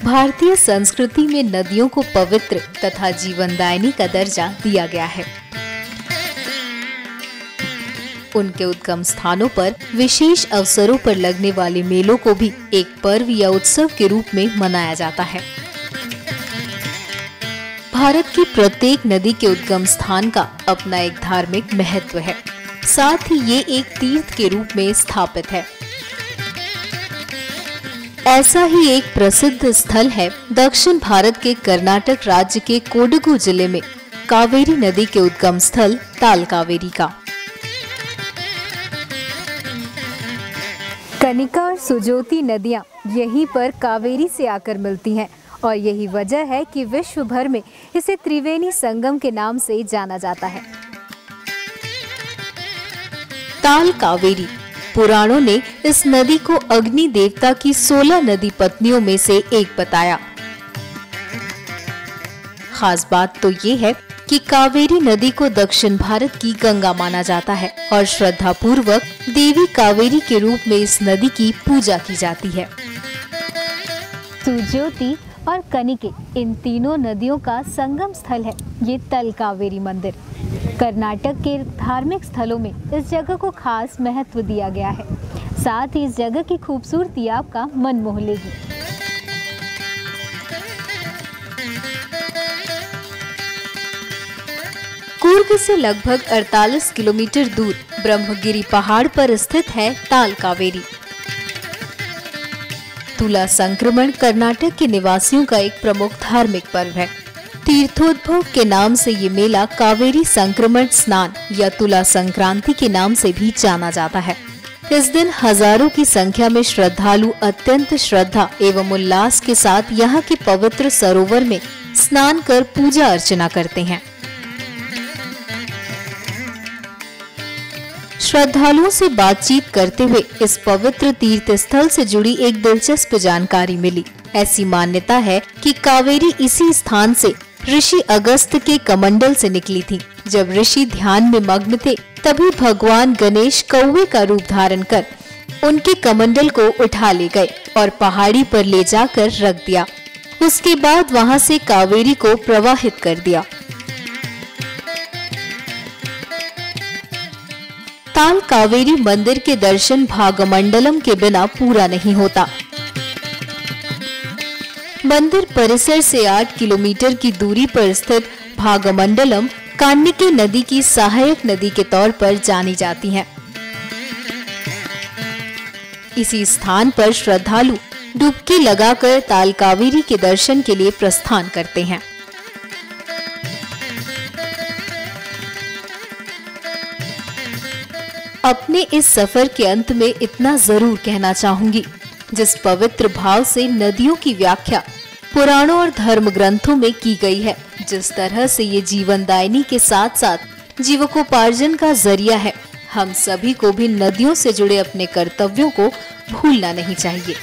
भारतीय संस्कृति में नदियों को पवित्र तथा जीवनदायिनी का दर्जा दिया गया है। उनके उद्गम स्थानों पर विशेष अवसरों पर लगने वाले मेलों को भी एक पर्व या उत्सव के रूप में मनाया जाता है। भारत की प्रत्येक नदी के उद्गम स्थान का अपना एक धार्मिक महत्व है, साथ ही ये एक तीर्थ के रूप में स्थापित है। ऐसा ही एक प्रसिद्ध स्थल है दक्षिण भारत के कर्नाटक राज्य के कोडगु जिले में कावेरी नदी के उद्गम स्थल तालकावेरी का। कनिका और सुजोती नदियां यहीं पर कावेरी से आकर मिलती हैं और यही वजह है कि विश्व भर में इसे त्रिवेणी संगम के नाम से जाना जाता है। ताल कावेरी पुराणों ने इस नदी को अग्नि देवता की 16 नदी पत्नियों में से एक बताया। खास बात तो ये है कि कावेरी नदी को दक्षिण भारत की गंगा माना जाता है और श्रद्धा पूर्वक देवी कावेरी के रूप में इस नदी की पूजा की जाती है। सुज्योति और कनिके इन तीनों नदियों का संगम स्थल है ये तल कावेरी मंदिर। कर्नाटक के धार्मिक स्थलों में इस जगह को खास महत्व दिया गया है। साथ ही इस जगह की खूबसूरती आपका मन मोह लेगी। कूर्ग से लगभग 48 किलोमीटर दूर ब्रह्मगिरी पहाड़ पर स्थित है ताल कावेरी। तुला संक्रमण कर्नाटक के निवासियों का एक प्रमुख धार्मिक पर्व है। तीर्थोद्भव के नाम से ये मेला कावेरी संक्रमण स्नान या तुला संक्रांति के नाम से भी जाना जाता है। इस दिन हजारों की संख्या में श्रद्धालु अत्यंत श्रद्धा एवं उल्लास के साथ यहाँ के पवित्र सरोवर में स्नान कर पूजा अर्चना करते हैं। श्रद्धालुओं से बातचीत करते हुए इस पवित्र तीर्थ स्थल से जुड़ी एक दिलचस्प जानकारी मिली। ऐसी मान्यता है कि कावेरी इसी स्थान से ऋषि अगस्त के कमंडल से निकली थी। जब ऋषि ध्यान में मग्न थे तभी भगवान गणेश कौवे का रूप धारण कर उनके कमंडल को उठा ले गए और पहाड़ी पर ले जाकर रख दिया। उसके बाद वहां से कावेरी को प्रवाहित कर दिया। ताल कावेरी मंदिर के दर्शन भागमंडलम के बिना पूरा नहीं होता। मंदिर परिसर से 8 किलोमीटर की दूरी पर स्थित भागमंडलम कान्निके नदी की सहायक नदी के तौर पर जानी जाती है। इसी स्थान पर श्रद्धालु डुबकी लगाकर ताल कावेरी के दर्शन के लिए प्रस्थान करते हैं। अपने इस सफर के अंत में इतना जरूर कहना चाहूंगी, जिस पवित्र भाव से नदियों की व्याख्या पुराणों और धर्म ग्रंथों में की गई है, जिस तरह से ये जीवनदायिनी के साथ साथ जीवकोपार्जन का जरिया है, हम सभी को भी नदियों से जुड़े अपने कर्तव्यों को भूलना नहीं चाहिए।